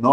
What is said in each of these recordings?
9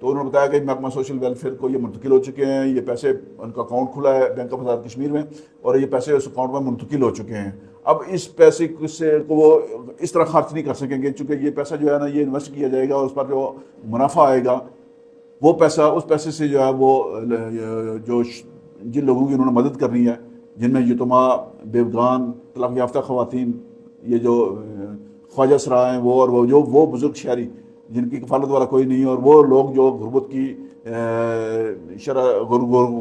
تو انہوں نے بتایا کہ محکمہ سوشل ویلفیئر کو یہ منتقل ہو چکے ہیں، یہ پیسے ان کا اکاؤنٹ کھلا ہے بینک آف آزاد کشمیر میں، اور یہ پیسے اس اکاؤنٹ میں منتقل ہو چکے ہیں. اب اس پیسے سے کو وہ اس طرح خرچ نہیں کر سکیں گے، چونکہ یہ پیسہ جو ہے نا یہ انویسٹ کیا جائے گا اور اس پر جو منافع آئے گا وہ پیسہ، اس پیسے سے جو ہے وہ جو جن لوگوں کی انہوں نے مدد کرنی ہے، جن میں یتیما، بیوگان، طلاق یافتہ خواتین، یہ جو خواجہ سرا ہیں وہ، اور وہ بزرگ شہری جن کی کفالت والا کوئی نہیں، اور وہ لوگ جو غربت کی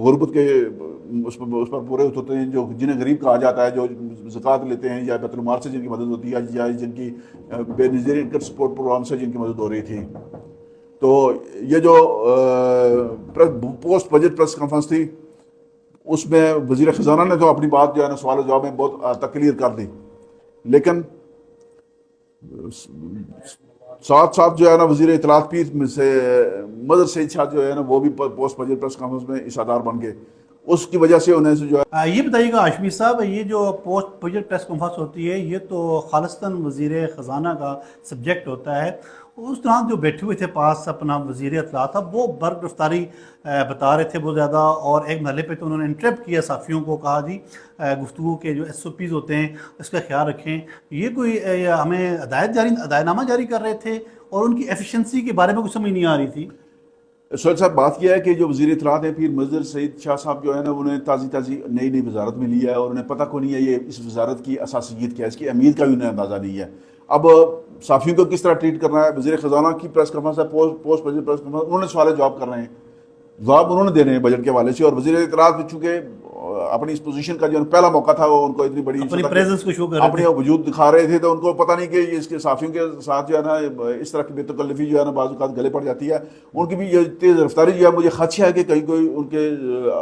غربت کے اس پر پورے ہوتے ہیں، جو جنہیں غریب کہا جاتا ہے، جو زکوٰۃ لیتے ہیں یا بیت المال سے جن کی مدد ہوتی ہے، یا جن کی بے نظیر انکم سپورٹ پروگرام سے جن کی مدد ہو رہی تھی. تو یہ جو پوسٹ بجٹ پریس کانفرنس تھی، اس میں وزیر خزانہ نے تو اپنی بات جو ہے نا سوال و جواب میں بہت تک کلیئر کر دی، لیکن ساتھ ساتھ جو ہے نا وزیر اطلاعات پیر سے مظہر سعید شاہ جو ہے نا وہ بھی پوسٹ بجٹ پریس کانفرنس میں اشادار بن گئے. اس کی وجہ سے انہیں سے جو ہے یہ بتائیے گا ہاشمی صاحب، یہ جو پوسٹ بجٹ پریس کانفرنس ہوتی ہے یہ تو خالصتاً وزیر خزانہ کا سبجیکٹ ہوتا ہے. اس دوران جو بیٹھے ہوئے تھے پاس اپنا وزیر اطلاعات تھا، وہ برگرفتاری بتا رہے تھے بہت زیادہ، اور ایک مرحلے پہ تو انہوں نے انٹرپٹ کیا صحافیوں کو، کہا جی گفتگو کے جو SOPs ہوتے ہیں اس کا خیال رکھیں. یہ کوئی ہمیں ہدایت نامہ جاری کر رہے تھے، اور ان کی ایفیشنسی کے بارے میں کچھ سمجھ نہیں آ رہی تھی. سہیل صاحب بات یہ ہے کہ جو وزیر اطلاعات ہیں پیر مظہر سعید شاہ صاحب جو ہے نا انہیں تازی نئی وزارت ملی ہے، اور انہیں پتہ کو نہیں ہے یہ اس وزارت کی اساسیت کیا ہے، اس کی اہمیت کا بھی انہیں اندازہ نہیں ہے. اب صحافیوں کو کس طرح ٹریٹ کرنا ہے، وزیر خزانہ کی پریس کانفرنس ہے، پوسٹ بجٹ پریس کانفرنس، انہوں نے سوال جواب کر رہے ہیں، جواب انہوں نے دینے ہیں بجٹ کے حوالے سے. اور وزیر اطلاعات چونکہ اپنی اس پوزیشن کا جو پہلا موقع تھا، وہ ان کو اتنی بڑی اپنی پریزنس کو شو کر رہے اپنے وجود دکھا رہے تھے، تو ان کو پتہ نہیں کہ اس کے صحافیوں کے ساتھ جو ہے نا اس طرح کی بے تکلفی جو ہے نا بعض اوقات گلے پڑ جاتی ہے. ان کی بھی یہ تیز رفتاری جو ہے مجھے خدشہ ہے کہ کہیں کوئی ان کے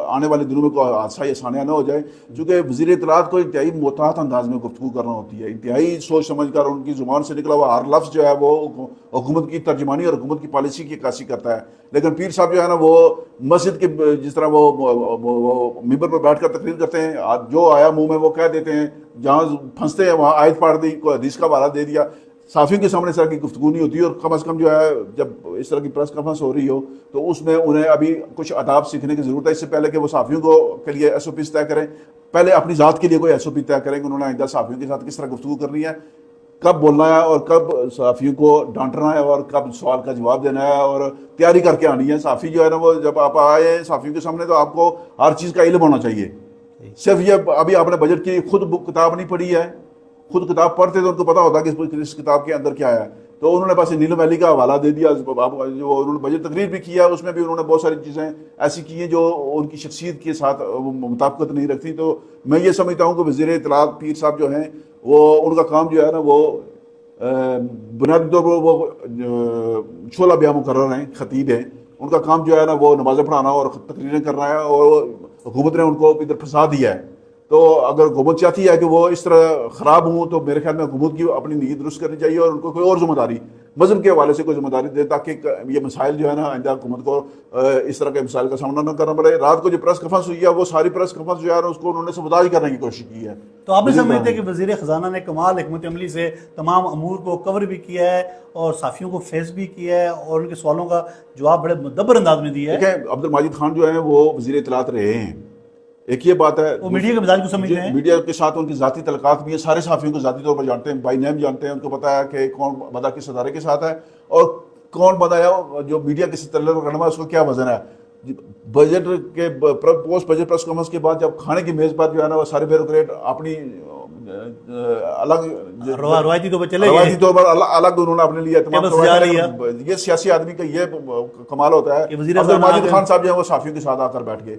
آنے والے دنوں میں کوئی حادثہ یا ثانیہ نہ ہو جائے، چونکہ وزیر اطلاعات کو انتہائی محتاط انداز میں گفتگو کرنا ہوتی ہے، انتہائی سوچ سمجھ کر ان کی زبان سے نکلا ہوا ہر لفظ جو ہے وہ حکومت کی ترجمانی اور حکومت کی پالیسی کی عکاسی کرتا ہے. لیکن پیر صاحب جو ہے نا وہ مسجد کے جس طرح وہ ممبر پر بیٹھ کر تقریر کرتے ہیں، جو آیا منہ میں وہ کہہ دیتے ہیں، جہاں پھنستے ہیں وہاں آیت پڑھ دی، کوئی حدیث کا حوالہ دے دیا. صحافیوں کے سامنے اس طرح کی گفتگو نہیں ہوتی، اور کم از کم جو ہے جب اس طرح کی پریس کانفرنس ہو رہی ہو تو اس میں انہیں ابھی کچھ آداب سیکھنے کی ضرورت ہے. اس سے پہلے کہ وہ صحافیوں کے لیے SOPs طے کریں، پہلے اپنی ذات کے لیے کوئی SOP طے کریں کہ انہوں نے آئندہ صحافیوں کے ساتھ کس طرح گفتگو کرنی ہے، کب بولنا ہے اور کب صحافیوں کو ڈانٹنا ہے اور کب سوال کا جواب دینا ہے، اور تیاری کر کے آنی ہے. صحافی جو ہے نا وہ جب آپ آئے ہیں صحافیوں کے سامنے تو آپ کو ہر چیز کا علم ہونا چاہیے. صرف یہ ابھی آپ نے بجٹ کی خود کتاب نہیں پڑھی ہے، خود کتاب پڑھتے تو ان کو پتہ ہوتا کہ اس کتاب کے اندر کیا ہے. تو انہوں نے بس نیلم ویلی کا حوالہ دے دیا. جو انہوں نے بجٹ تقریر بھی کیا اس میں بھی انہوں نے بہت ساری چیزیں ایسی کی ہیں جو ان کی شخصیت کے ساتھ مطابقت نہیں رکھتی. تو میں یہ سمجھتا ہوں کہ وزیر اطلاعات پیر صاحب جو ہیں وہ ان کا کام جو ہے نا وہ بنیادی طور پر وہ شعلہ بیاں مقرر ہیں، خطیب ہیں. ان کا کام جو ہے نا وہ نمازیں پڑھانا اور تقریریں کرنا ہے، اور حکومت نے ان کو ادھر پھنسا دیا ہے. تو اگر حکومت چاہتی ہے کہ وہ اس طرح خراب ہوں تو میرے خیال میں حکومت کی اپنی نیت درست کرنی چاہیے، اور ان کو کوئی اور ذمہ داری مذہب کے حوالے سے کوئی ذمہ داری دے، تاکہ یہ مسائل جو ہے نا آئندہ حکومت کو اس طرح کے مسائل کا سامنا نہ کرنا پڑے. رات کو جو پریس کانفرنس ہوئی ہے وہ ساری پریس کانفرنس جو ہے نا اس کو انہوں نے سبوتاژ کرنے کی کوشش کی ہے. تو آپ نے سمجھتے ہیں کہ وزیر خزانہ نے کمال حکمت عملی سے تمام امور کو کور بھی کیا ہے اور صحافیوں کو فیس بھی کیا ہے اور ان کے سوالوں کا جواب بڑے مدبر انداز میں دیا ہے؟ دیکھیں عبد الماجد خان جو ہیں وہ وزیر اطلاعات رہے ہیں، ایک یہ بات ہے. وہ میڈیا کے مزاج کو سمجھتے ہیں، میڈیا کے ساتھ ان کی ذاتی تعلقات بھی ہیں، سارے صحافیوں کو ذاتی طور پر جانتے ہیں، بائی نیم جانتے ہیں. ان کو پتہ ہے کہ کون بندہ کس ادارے کے ساتھ ہے اور کون بندہ ہے جو میڈیا کے تعلق رکھنے والا، اس کو کیا وزن ہے. بجٹ کے پوسٹ بجٹ پریس کانفرنس کے بعد جب کھانے کی میز پر جو ہے نا وہ سارے بیوروکریٹ اپنی الگ روایتی طور پر الگ انہوں نے اپنے لیے اہتمام کروایا. یہ سیاسی آدمی کا یہ کمال ہوتا ہے. عبد الماجد خان صاحب جو ہیں وہ صحافیوں کے ساتھ آ کر بیٹھ گئے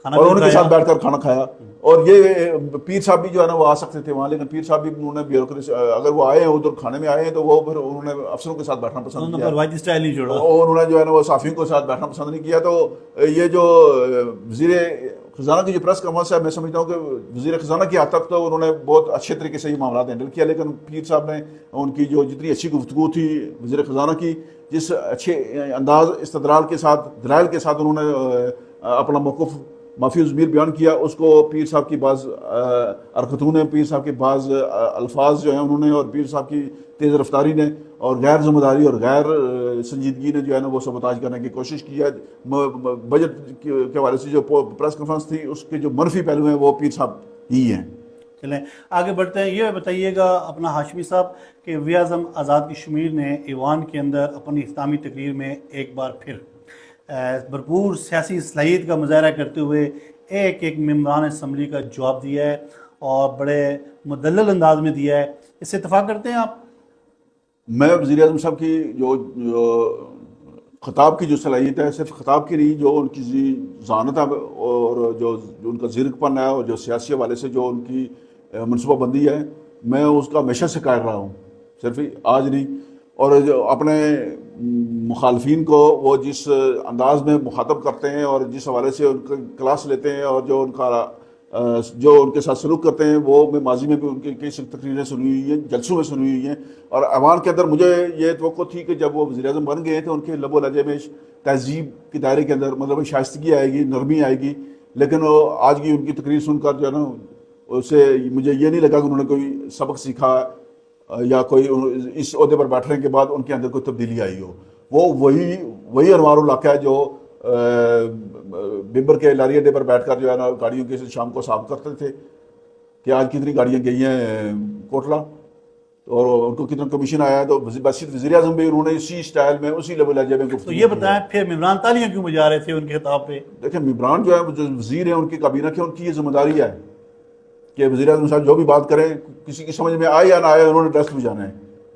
اور ان کے ساتھ بیٹھ کر کھانا کھایا. اور یہ پیر صاحب بھی جو ہے نا وہ آ سکتے تھے وہاں، لیکن پیر صاحب بھی انہوں نے بیوروکریسی اگر وہ آئے ہیں ادھر کھانے میں آئے ہیں تو وہ پھر انہوں نے افسروں کے ساتھ بیٹھنا پسند کیا اور انہوں نے جو ہے نا وہ صحافیوں کے ساتھ بیٹھنا پسند نہیں کیا. تو یہ جو وزیر خزانہ کی جو پریس کانفرنس ہے میں سمجھتا ہوں کہ وزیر خزانہ کی حد تک تو انہوں نے بہت اچھے طریقے سے یہ معاملات ہینڈل کیا، لیکن پیر صاحب نے ان کی جو جتنی اچھی گفتگو تھی وزیر خزانہ کی، جس اچھے انداز استدلال کے ساتھ دلائل کے ساتھ انہوں نے اپنا موقف معافی ضمیر بیان کیا، اس کو پیر صاحب کی بعض حرکتوں نے، پیر صاحب کے بعض الفاظ جو ہیں انہوں نے، اور پیر صاحب کی تیز رفتاری نے اور غیر ذمہ داری اور غیر سنجیدگی نے جو ہے نا وہ سبوتاج کرنے کی کوشش کی ہے. بجٹ کے حوالے سے جو پریس کانفرنس تھی اس کے جو منفی پہلو ہیں وہ پیر صاحب ہی ہیں. چلیں آگے بڑھتے ہیں. یہ بتائیے گا اپنا ہاشمی صاحب کہ وزیر اعظم آزاد کشمیر نے ایوان کے اندر اپنی اختتامی تقریر میں ایک بار پھر بھرپور سیاسی صلاحیت کا مظاہرہ کرتے ہوئے ایک ممبران اسمبلی کا جواب دیا ہے اور بڑے مدلل انداز میں دیا ہے. اس سے اتفاق کرتے ہیں آپ؟ میں وزیر اعظم صاحب کی جو خطاب کی جو صلاحیت ہے صرف خطاب کی نہیں, جو ان کی ذہانت ہے اور جو ان کا زیرک پن ہے اور جو سیاسی حوالے سے جو ان کی منصوبہ بندی ہے, میں اس کا ہمیشہ سے قائل رہا ہوں, صرف آج نہیں. اور جو اپنے مخالفین کو وہ جس انداز میں مخاطب کرتے ہیں اور جس حوالے سے ان کا کلاس لیتے ہیں اور جو ان کے ساتھ سلوک کرتے ہیں, وہ میں ماضی میں بھی ان کی کئی تقریریں سنی ہوئی ہیں, جلسوں میں سنی ہوئی ہیں. اور ایوان کے اندر مجھے یہ توقع تھی کہ جب وہ وزیر اعظم بن گئے تو ان کے لب و لہجے میں تہذیب کے دائرے کے اندر مطلب شائستگی آئے گی, نرمی آئے گی. لیکن آج کی ان کی تقریر سن کر جو ہے نا اسے مجھے یہ نہیں لگا کہ انہوں نے کوئی سبق سیکھا یا کوئی اس عہدے پر بیٹھنے کے بعد ان کے اندر کوئی تبدیلی آئی ہو. وہ وہی انوار الحق ہے جو ممبر کے لاری اڈے پر بیٹھ کر جو ہے نا گاڑیوں کے شام کو صاف کرتے تھے کہ آج کتنی گاڑیاں گئی ہیں کوٹلہ اور ان کو کتنا کمیشن آیا ہے. تو وزیر اعظم بھی انہوں نے اسی اسٹائل میں اسی لیول لہجے میں گفتگو. تو یہ بتائیں پھر ممبران تالیاں کیوں بجا رہے تھے ان کے خطاب پہ؟ دیکھیں ممبران جو ہے جو وزیر ہیں ان کی کابینہ کی ان کی یہ ذمہ داری ہے کہ وزیر اعظم صاحب جو بھی بات کریں کسی کی سمجھ میں آئے یا نہ آئے انہوں نے ڈسٹ بجانا ہے.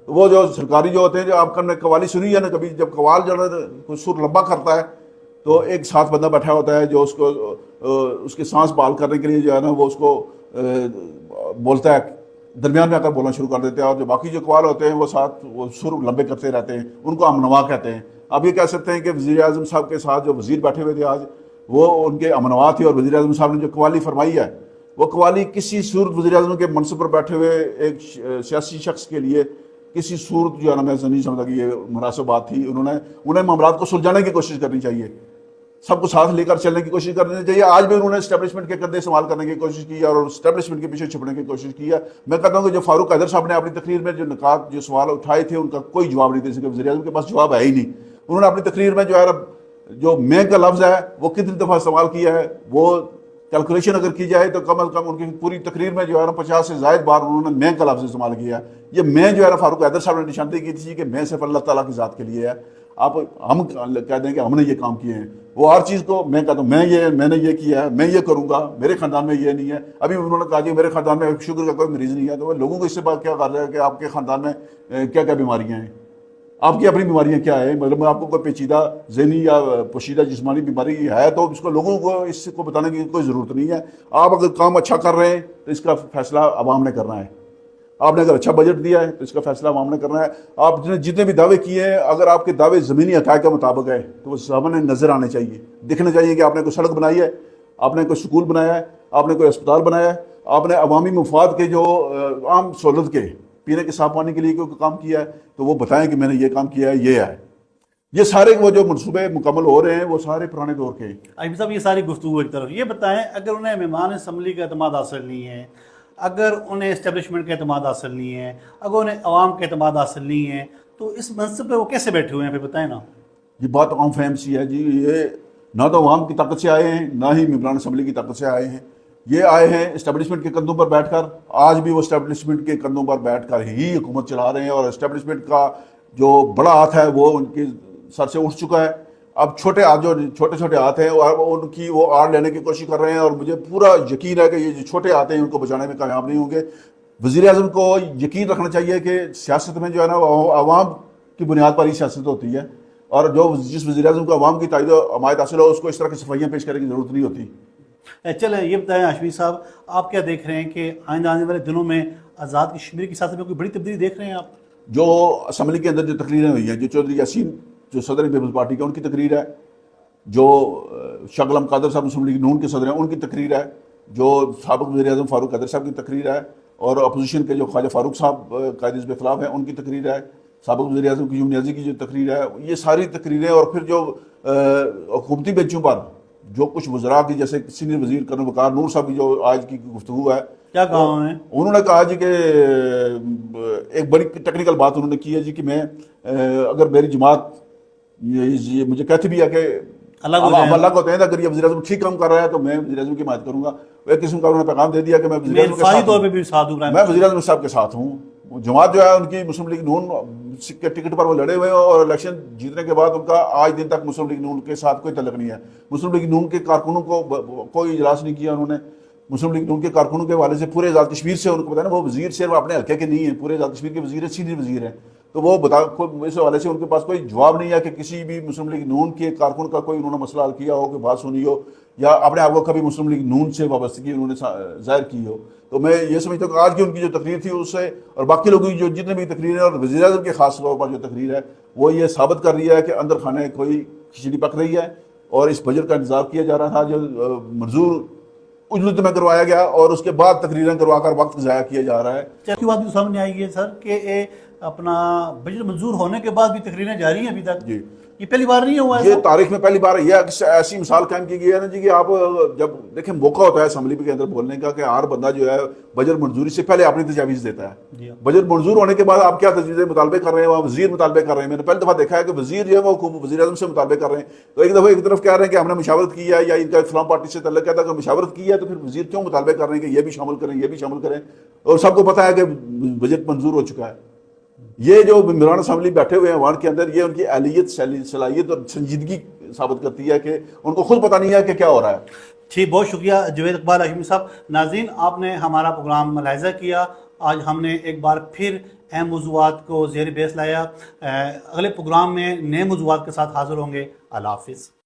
وہ جو سرکاری جو ہوتے ہیں جو آپ نے قوالی سنی ہے نا, کبھی جب قوال جو ہے کوئی سر لمبا کرتا ہے تو ایک ساتھ بندہ بیٹھا ہوتا ہے جو اس کو اس کے سانس بحال کرنے کے لیے جو ہے نا وہ اس کو بولتا ہے, درمیان میں آ کر بولنا شروع کر دیتے ہیں. اور جو باقی جو قوال ہوتے ہیں وہ ساتھ وہ سر لمبے کرتے رہتے ہیں, ان کو امنوا کہتے ہیں. آپ یہ کہہ سکتے ہیں کہ وزیر اعظم صاحب کے ساتھ جو وزیر بیٹھے ہوئے تھے آج وہ ان کے امنوا تھے, اور وزیر اعظم صاحب نے جو قوالی فرمائی ہے وہ قوالی کسی صورت وزیر اعظم کے منصب پر بیٹھے ہوئے ایک سیاسی شخص کے لیے کسی صورت جو ہے نا میں نہیں سمجھتا کہ یہ مناسب بات تھی. انہیں معاملات کو سلجھانے کی کوشش کرنی چاہیے, سب کو ساتھ لے کر چلنے کی کوشش کرنی چاہیے. آج بھی انہوں نے اسٹیبلشمنٹ کے کندھے استعمال کرنے کی کوشش کی ہے اور اسٹیبلشمنٹ کے پیچھے چھپنے کی کوشش کی ہے. میں کہتا ہوں کہ جو فاروق حیدر صاحب نے اپنی تقریر میں جو نکات جو سوال اٹھائے تھے ان کا کوئی جواب نہیں دے سکے. وزیر اعظم کے پاس جواب ہے ہی نہیں. انہوں نے اپنی تقریر میں جو ہے جو میں کا لفظ ہے وہ کتنی دفعہ استعمال کیا ہے, وہ کیلکولیشن اگر کی جائے تو کم از کم ان کی پوری تقریر میں جو ہے نا 50 سے زائد بار انہوں نے میں کا لفظ استعمال کیا ہے. یہ میں جو ہے نا فاروق حیدر صاحب نے نشاندہی کی تھی کہ میں صرف اللہ تعالیٰ کی ذات کے لیے ہے. ہم کہہ دیں کہ ہم نے یہ کام کیے ہیں, وہ ہر چیز کو میں کہتا ہوں میں نے یہ کیا ہے, میں یہ کروں گا, میرے خاندان میں یہ نہیں ہے. ابھی انہوں نے کہا جی میرے خاندان میں شوگر کا کوئی مریض نہیں ہے, تو وہ لوگوں کو اس سے بات کیا کر رہے ہیں کہ آپ کے خاندان میں کیا کیا بیماریاں ہیں, آپ کی اپنی بیماریاں کیا ہیں. مطلب آپ کو کوئی پیچیدہ ذہنی یا پوشیدہ جسمانی بیماری ہے تو اس کو لوگوں کو اس کو بتانے کی کوئی ضرورت نہیں ہے. آپ اگر کام اچھا کر رہے ہیں تو اس کا فیصلہ عوام نے کرنا ہے. آپ نے اگر اچھا بجٹ دیا ہے تو اس کا فیصلہ عوام نے کرنا ہے. آپ نے جتنے بھی دعوے کیے ہیں اگر آپ کے دعوے زمینی حقائق کے مطابق ہے تو وہ سامنے نظر آنے چاہیے, دکھنا چاہیے کہ آپ نے کوئی سڑک بنائی ہے, آپ نے کوئی سکول بنایا ہے, آپ نے کوئی اسپتال بنایا ہے, آپ نے عوامی مفاد کے جو عام سہولت کے پینے کے صاف پانی کے لیے کوئی کام کیا ہے تو وہ بتائیں کہ میں نے یہ کام کیا ہے, یہ ہے. یہ سارے وہ جو منصوبے مکمل ہو رہے ہیں وہ سارے پرانے دور کے ہیں. عاجمی صاحب یہ ساری گفتگو ایک طرف, یہ بتائیں اگر انہیں مہمان اسمبلی کا اعتماد حاصل نہیں ہے, اگر انہیں اسٹیبلشمنٹ کا اعتماد حاصل نہیں ہے, اگر انہیں عوام کا اعتماد حاصل نہیں ہے تو اس منصب پہ وہ کیسے بیٹھے ہوئے ہیں پھر بتائیں نا. یہ بات عام فہم سی ہے جی, یہ نہ تو عوام کی طاقت سے آئے ہیں نہ ہی ممبران اسمبلی کی طاقت سے آئے ہیں. یہ آئے ہیں اسٹیبلشمنٹ کے کندھوں پر بیٹھ کر, آج بھی وہ اسٹیبلشمنٹ کے کندھوں پر بیٹھ کر ہی حکومت چلا رہے ہیں اور اسٹیبلشمنٹ کا جو بڑا ہاتھ ہے وہ ان کے سر سے اٹھ چکا ہے. اب چھوٹے ہاتھ جو چھوٹے چھوٹے ہاتھ ہیں ان کی وہ آڑ لینے کی کوشش کر رہے ہیں اور مجھے پورا یقین ہے کہ یہ جو چھوٹے ہاتھ ہیں ان کو بچانے میں کامیاب نہیں ہوں گے. وزیر اعظم کو یقین رکھنا چاہیے کہ سیاست میں جو ہے نا عوام کی بنیاد پر ہی سیاست ہوتی ہے, اور جو جس وزیر اعظم کو عوام کی تائید و حمایت حاصل ہو اس کو اس طرح کی صفائیاں پیش کرنے کی ضرورت نہیں ہوتی. چلیں یہ بتائیں ہاشمی صاحب, آپ کیا دیکھ رہے ہیں کہ آئندہ آنے والے دنوں میں آزاد کشمیر کی سیاست میں کوئی بڑی تبدیلی دیکھ رہے ہیں آپ؟ جو اسمبلی کے اندر جو تقریریں ہوئی ہیں, جو چودھری یاسین جو صدر پیپلز پارٹی کا ان کی تقریر ہے, جو شاہ غلام قادر صاحب اسمبلی نون کے صدر ہیں ان کی تقریر ہے, جو سابق وزیر اعظم فاروق حیدر صاحب کی تقریر ہے, اور اپوزیشن کے جو خواجہ فاروق صاحب قائد حزب اختلاف ہیں ان کی تقریر ہے, سابق وزیر اعظم قیوم نیازی کی جو تقریر ہے, یہ ساری تقریریں, اور پھر جو حکومتی بینچوں پر جو کچھ وزراء کی جیسے سینئر وزیر کرنل وقار نور صاحب کی جو آج کی گفتگو ہے، کیا کہا انہوں نے کہا جی کہ ایک بڑی ٹیکنیکل بات انہوں نے کی ہے جی کہ میں اگر میری جماعت یہ مجھے کہتی بھی ہے کہ اللہ کو ہوتے ہیں اگر یہ وزیر اعظم ٹھیک کام کر رہا ہے تو میں وزیر اعظم کی حمایت کروں گا. ایک قسم کا انہوں نے پیغام دے دیا کہ میں وزیر اعظم کے ساتھ طور پہ بھی ساتھ ہوں, میں وزیر اعظم صاحب کے ساتھ ہوں. جماعت جو ہے ان کی مسلم لیگ نون کے ٹکٹ پر وہ لڑے ہوئے ہیں اور الیکشن جیتنے کے بعد ان کا آج دن تک مسلم لیگ نون کے ساتھ کوئی تعلق نہیں ہے. مسلم لیگ نون کے کارکنوں کو کوئی اجلاس نہیں کیا انہوں نے. مسلم لیگ نون کے کارکنوں کے حوالے سے پورے آزاد کشمیر سے ان کو بتایا نا, وہ وزیر صرف اپنے حلقے کے نہیں ہیں, پورے آزاد کشمیر کے وزیر ہیں, سینئر وزیر ہیں. تو وہ اس حوالے سے ان کے پاس کوئی جواب نہیں ہے کہ کسی بھی مسلم لیگ نون کے کارکن کا کوئی انہوں نے مسئلہ حل کیا ہو, کہ بات سنی ہو, یا اپنے آپ کو کبھی مسلم لیگ نون سے وابستگی انہوں نے ظاہر کی ہو. تو میں یہ سمجھتا ہوں کہ آج کی ان کی جو تقریر تھی اس سے اور باقی لوگوں کی جو جتنے بھی تقریر ہیں اور وزیر اعظم کے خاص طور پر جو تقریر ہے وہ یہ ثابت کر رہی ہے کہ اندر خانے کوئی کھچڑی پک رہی ہے اور اس بجٹ کا انتظار کیا جا رہا تھا جو منظور اجلت میں کروایا گیا اور اس کے بعد تقریریں کروا کر وقت ضائع کیا جا رہا ہے. کی بات بھی سامنے آئی ہے سر کہ اپنا بجٹ منظور ہونے کے بعد بھی تقریریں جاری ہیں ابھی تک. جی, یہ پہلی بار نہیں ہوا ہے, یہ تاریخ میں پہلی بار یہ ایسی مثال قائم کی گئی ہے نا جی کہ آپ جب دیکھیں موقع ہوتا ہے اسمبلی کے اندر بولنے کا کہ ہر بندہ جو ہے بجٹ منظوری سے پہلے اپنی تجاویز دیتا ہے. بجٹ منظور ہونے کے بعد آپ کیا تجویزیں مطالبے کر رہے ہیں, وہاں وزیر مطالبے کر رہے ہیں. میں نے پہلی دفعہ دیکھا ہے کہ وزیر جو ہے وہ وزیر اعظم سے مطالبے کر رہے ہیں. تو ایک دفعہ ایک طرف کہہ رہے ہیں کہ ہم نے مشاورت کی ہے یا ان کا فلاں پارٹی سے تعلق ہے, اگر مشاورت کی ہے تو پھر وزیر کیوں مطالبے کر رہے ہیں کہ یہ بھی شامل کریں یہ بھی شامل کریں, اور سب کو پتہ ہے کہ بجٹ منظور ہو چکا ہے. یہ جو ممبران اسمبلی بیٹھے ہوئے ہیں وہاں کے اندر, یہ ان کی اہلیت صلاحیت اور سنجیدگی ثابت کرتی ہے کہ ان کو خود پتہ نہیں ہے کہ کیا ہو رہا ہے. ٹھیک, بہت شکریہ جوید اقبال ہاشمی صاحب. ناظرین, آپ نے ہمارا پروگرام ملاحظہ کیا. آج ہم نے ایک بار پھر اہم موضوعات کو زیر بحث لایا. اگلے پروگرام میں نئے موضوعات کے ساتھ حاضر ہوں گے. اللہ حافظ.